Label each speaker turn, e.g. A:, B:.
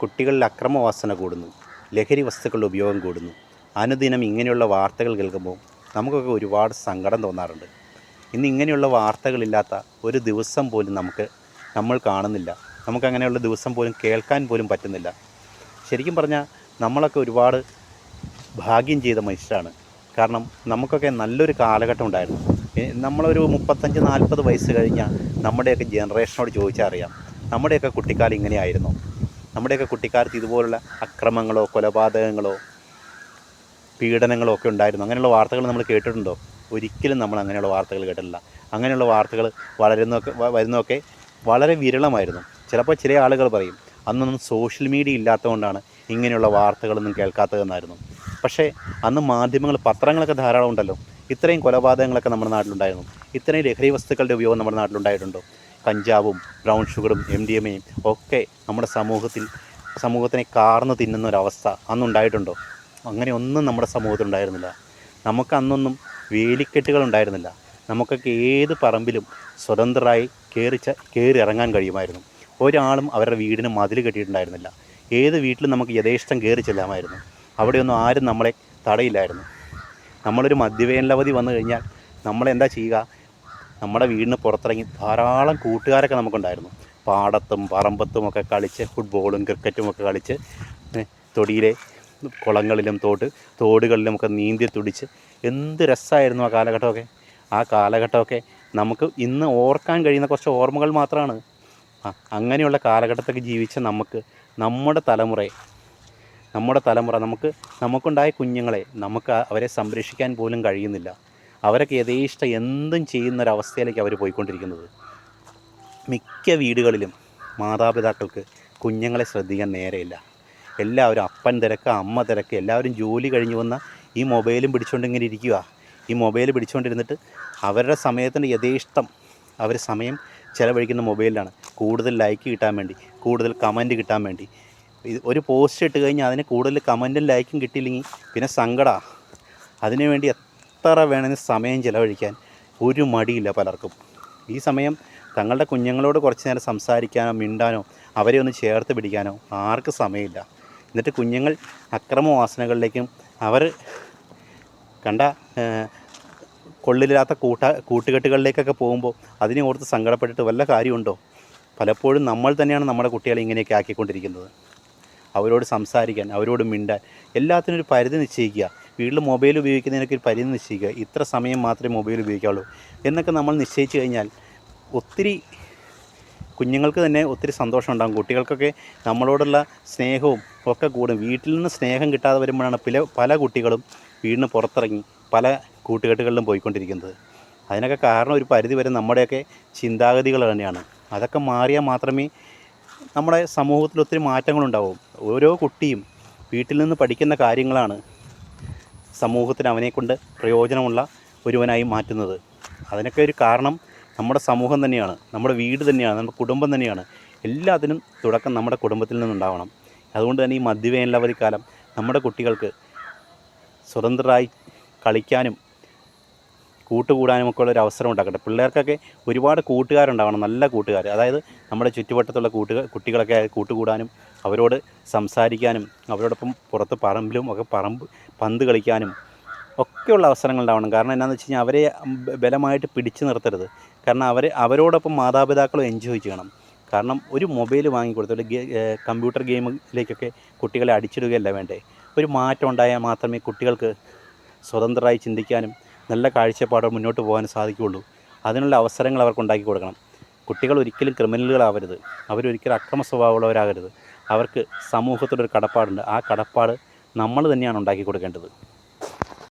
A: കുട്ടികളിൽ അക്രമവാസന കൂടുന്നു, ലഹരി വസ്തുക്കളുടെ ഉപയോഗം കൂടുന്നു. അനുദിനം ഇങ്ങനെയുള്ള വാർത്തകൾ കേൾക്കുമ്പോൾ നമുക്കൊക്കെ ഒരുപാട് സങ്കടം തോന്നാറുണ്ട്. ഇന്ന് ഇങ്ങനെയുള്ള വാർത്തകളില്ലാത്ത ഒരു ദിവസം പോലും നമ്മൾ കാണുന്നില്ല. നമുക്കങ്ങനെയുള്ള ദിവസം പോലും കേൾക്കാൻ പോലും പറ്റുന്നില്ല. ശരിക്കും പറഞ്ഞാൽ നമ്മളൊക്കെ ഒരുപാട് ഭാഗ്യം ചെയ്ത മനുഷ്യരാണ്. കാരണം നമുക്കൊക്കെ നല്ലൊരു കാലഘട്ടം ഉണ്ടായിരുന്നു. നമ്മളൊരു 35-40 വയസ്സ് കഴിഞ്ഞാൽ നമ്മുടെയൊക്കെ ജനറേഷനോട് ചോദിച്ചാൽ അറിയാം, നമ്മുടെയൊക്കെ കുട്ടിക്കാലം ഇങ്ങനെയായിരുന്നു. നമ്മുടെയൊക്കെ കുട്ടിക്കാലത്ത് ഇതുപോലുള്ള അക്രമങ്ങളോ കൊലപാതകങ്ങളോ പീഡനങ്ങളോ ഒക്കെ ഉണ്ടായിരുന്നു. അങ്ങനെയുള്ള വാർത്തകൾ നമ്മൾ കേട്ടിട്ടുണ്ടോ? ഒരിക്കലും നമ്മൾ അങ്ങനെയുള്ള വാർത്തകൾ കേട്ടിട്ടില്ല. അങ്ങനെയുള്ള വാർത്തകൾ വരുന്നതൊക്കെ വളരെ വിരളമായിരുന്നു. ചിലപ്പോൾ ചില ആളുകൾ പറയും, അന്നൊന്നും സോഷ്യൽ മീഡിയ ഇല്ലാത്തതുകൊണ്ടാണ് ഇങ്ങനെയുള്ള വാർത്തകളൊന്നും കേൾക്കാത്തതെന്നായിരുന്നു. പക്ഷേ അന്ന് മാധ്യമങ്ങൾ, പത്രങ്ങളൊക്കെ ധാരാളം ഉണ്ടല്ലോ. ഇത്രയും കൊലപാതകങ്ങളൊക്കെ നമ്മുടെ നാട്ടിലുണ്ടായിരുന്നു. ഇത്രയും ലഹരി വസ്തുക്കളുടെ ഉപയോഗം നമ്മുടെ നാട്ടിലുണ്ടായിട്ടുണ്ടോ? കഞ്ചാവും ബ്രൗൺ ഷുഗറും MDMAയും ഒക്കെ നമ്മുടെ സമൂഹത്തിനെ കാർന്ന് തിന്നുന്ന ഒരവസ്ഥ അന്നുണ്ടായിട്ടുണ്ടോ? അങ്ങനെയൊന്നും നമ്മുടെ സമൂഹത്തിലുണ്ടായിരുന്നില്ല. നമുക്കന്നൊന്നും വേലിക്കെട്ടുകൾ ഉണ്ടായിരുന്നില്ല. നമുക്കൊക്കെ ഏത് പറമ്പിലും സ്വതന്ത്രരായി കയറി ഇറങ്ങാൻ കഴിയുമായിരുന്നു. ഒരാളും അവരുടെ വീടിന് മതിൽ കെട്ടിയിട്ടുണ്ടായിരുന്നില്ല. ഏത് വീട്ടിലും നമുക്ക് യഥേഷ്ടം കയറി ചെല്ലാമായിരുന്നു. അവിടെയൊന്നും ആരും നമ്മളെ തടയില്ലായിരുന്നു. നമ്മളൊരു മദ്യവേനലവധി വന്നു കഴിഞ്ഞാൽ നമ്മളെന്താ ചെയ്യുക? നമ്മുടെ വീടിന് പുറത്തിറങ്ങി ധാരാളം കൂട്ടുകാരൊക്കെ നമുക്കുണ്ടായിരുന്നു. പാടത്തും പറമ്പത്തുമൊക്കെ കളിച്ച് ഫുട്ബോളും ക്രിക്കറ്റും ഒക്കെ കളിച്ച് തൊടിയിലെ കുളങ്ങളിലും തോടുകളിലുമൊക്കെ നീന്തി തുടിച്ച് എന്ത് രസമായിരുന്നു ആ കാലഘട്ടമൊക്കെ. ആ കാലഘട്ടമൊക്കെ നമുക്ക് ഇന്ന് ഓർക്കാൻ കഴിയുന്ന കുറച്ച് ഓർമ്മകൾ മാത്രമാണ്. അങ്ങനെയുള്ള കാലഘട്ടത്തൊക്കെ ജീവിച്ച നമ്മുടെ തലമുറ നമുക്കുണ്ടായ കുഞ്ഞുങ്ങളെ അവരെ സംരക്ഷിക്കാൻ പോലും കഴിയുന്നില്ല. അവരൊക്കെ യഥേഷ്ടം എന്തും ചെയ്യുന്നൊരവസ്ഥയിലേക്ക് അവർ പോയിക്കൊണ്ടിരിക്കുന്നത്. മിക്ക വീടുകളിലും മാതാപിതാക്കൾക്ക് കുഞ്ഞുങ്ങളെ ശ്രദ്ധിക്കാൻ നേരെയില്ല. എല്ലാവരും അപ്പൻ തിരക്ക്, അമ്മ തിരക്ക്, എല്ലാവരും ജോലി കഴിഞ്ഞ് വന്ന ഈ മൊബൈലും പിടിച്ചുകൊണ്ട് ഇങ്ങനെ ഇരിക്കുക. ഈ മൊബൈൽ പിടിച്ചുകൊണ്ടിരുന്നിട്ട് അവരുടെ സമയത്തിന് യഥേഷ്ടം അവർ സമയം ചിലവഴിക്കുന്ന മൊബൈലിലാണ്. കൂടുതൽ ലൈക്ക് കിട്ടാൻ വേണ്ടി, കൂടുതൽ കമൻറ്റ് കിട്ടാൻ വേണ്ടി. ഒരു പോസ്റ്റ് ഇട്ട് കഴിഞ്ഞാൽ അതിന് കൂടുതൽ കമൻറ്റും ലൈക്കും കിട്ടിയില്ലെങ്കിൽ പിന്നെ സങ്കടമാണ്. അതിനുവേണ്ടി എത്ര വേണമെങ്കിലും സമയം ചിലവഴിക്കാൻ ഒരു മടിയില്ല പലർക്കും. ഈ സമയം തങ്ങളുടെ കുഞ്ഞുങ്ങളോട് കുറച്ച് നേരം സംസാരിക്കാനോ മിണ്ടാനോ അവരെ ഒന്ന് ചേർത്ത് പിടിക്കാനോ ആർക്കും സമയമില്ല. എന്നിട്ട് കുഞ്ഞുങ്ങൾ അക്രമവാസനകളിലേക്കും അവർ കണ്ട കൊള്ളില്ലാത്ത കൂട്ടുകെട്ടുകളിലേക്കൊക്കെ പോകുമ്പോൾ അതിനെ ഓർത്ത് സങ്കടപ്പെട്ടിട്ട് വല്ല കാര്യമുണ്ടോ? പലപ്പോഴും നമ്മൾ തന്നെയാണ് നമ്മുടെ കുട്ടികളെ ഇങ്ങനെയൊക്കെ ആക്കിക്കൊണ്ടിരിക്കുന്നത്. അവരോട് സംസാരിക്കാൻ, അവരോട് മിണ്ടാൻ എല്ലാത്തിനും ഒരു പരിധി നിശ്ചയിക്കുക. വീട്ടിൽ മൊബൈൽ ഉപയോഗിക്കുന്നതിനൊക്കെ ഒരു പരിധി നിശ്ചയിക്കുക. ഇത്ര സമയം മാത്രമേ മൊബൈൽ ഉപയോഗിക്കാവുള്ളൂ എന്നൊക്കെ നമ്മൾ നിശ്ചയിച്ച് കഴിഞ്ഞാൽ ഒത്തിരി കുഞ്ഞുങ്ങൾക്ക് തന്നെ ഒത്തിരി സന്തോഷം ഉണ്ടാകും. കുട്ടികൾക്കൊക്കെ നമ്മളോടുള്ള സ്നേഹവും ഒക്കെ കൂടും. വീട്ടിൽ നിന്ന് സ്നേഹം കിട്ടാതെ വരുമ്പോഴാണ് പല കുട്ടികളും വീടിന് പുറത്തിറങ്ങി പല കൂട്ടുകെട്ടുകളിലും പോയിക്കൊണ്ടിരിക്കുന്നത്. അതിനൊക്കെ കാരണം ഒരു പരിധി വരെ നമ്മുടെയൊക്കെ ചിന്താഗതികൾ തന്നെയാണ്. അതൊക്കെ മാറിയാൽ മാത്രമേ നമ്മുടെ സമൂഹത്തിൽ ഒത്തിരി മാറ്റങ്ങളുണ്ടാവും. ഓരോ കുട്ടിയും വീട്ടിൽ നിന്ന് പഠിക്കുന്ന കാര്യങ്ങളാണ് സമൂഹത്തിന് അവനെക്കൊണ്ട് പ്രയോജനമുള്ള ഒരുവനായി മാറ്റുന്നത്. അതിനൊക്കെ ഒരു കാരണം നമ്മുടെ സമൂഹം തന്നെയാണ്, നമ്മുടെ വീട് തന്നെയാണ്, നമ്മുടെ കുടുംബം തന്നെയാണ്. എല്ലാത്തിനും തുടക്കം നമ്മുടെ കുടുംബത്തിൽ നിന്നുണ്ടാവണം. അതുകൊണ്ട് തന്നെ ഈ മദ്യവേനലവധിക്കാലം നമ്മുടെ കുട്ടികൾക്ക് സ്വതന്ത്രരായി കളിക്കാനും കൂട്ടുകൂടാനുമൊക്കെ ഉള്ളൊരു അവസരം ഉണ്ടാക്കട്ടെ. പിള്ളേർക്കൊക്കെ ഒരുപാട് കൂട്ടുകാരുണ്ടാവണം, നല്ല കൂട്ടുകാർ. അതായത് നമ്മുടെ ചുറ്റുവട്ടത്തുള്ള കുട്ടികളൊക്കെ കൂട്ടുകൂടാനും അവരോട് സംസാരിക്കാനും അവരോടൊപ്പം പുറത്ത് പറമ്പിലും ഒക്കെ പന്ത് കളിക്കാനും ഒക്കെയുള്ള അവസരങ്ങൾ ഉണ്ടാവണം. കാരണം എന്താണെന്ന് വെച്ച് കഴിഞ്ഞാൽ അവരെ ബലമായിട്ട് പിടിച്ചു നിർത്തരുത്. കാരണം അവരോടൊപ്പം മാതാപിതാക്കളും എൻജോയ് ചെയ്യണം. കാരണം ഒരു മൊബൈൽ വാങ്ങിക്കൊടുത്ത് ഒരു കമ്പ്യൂട്ടർ ഗെയിമിലേക്കൊക്കെ കുട്ടികളെ അടിച്ചിടുകയല്ല വേണ്ടേ. ഒരു മാറ്റം ഉണ്ടായാൽ മാത്രമേ കുട്ടികൾക്ക് സ്വതന്ത്രരായി ചിന്തിക്കാനും നല്ല കാഴ്ചപ്പാടോടെ മുന്നോട്ട് പോകാനും സാധിക്കുകയുള്ളൂ. അതിനുള്ള അവസരങ്ങൾ അവർക്ക് ഉണ്ടാക്കി കൊടുക്കണം. കുട്ടികൾ ഒരിക്കലും ക്രിമിനലുകളാവരുത്. അവരൊരിക്കലും അക്രമ സ്വഭാവമുള്ളവരാകരുത്. അവർക്ക് സമൂഹത്തോടൊരു കടപ്പാടുണ്ട്. ആ കടപ്പാട് നമ്മൾ തന്നെയാണ് ഉണ്ടാക്കി കൊടുക്കേണ്ടത്.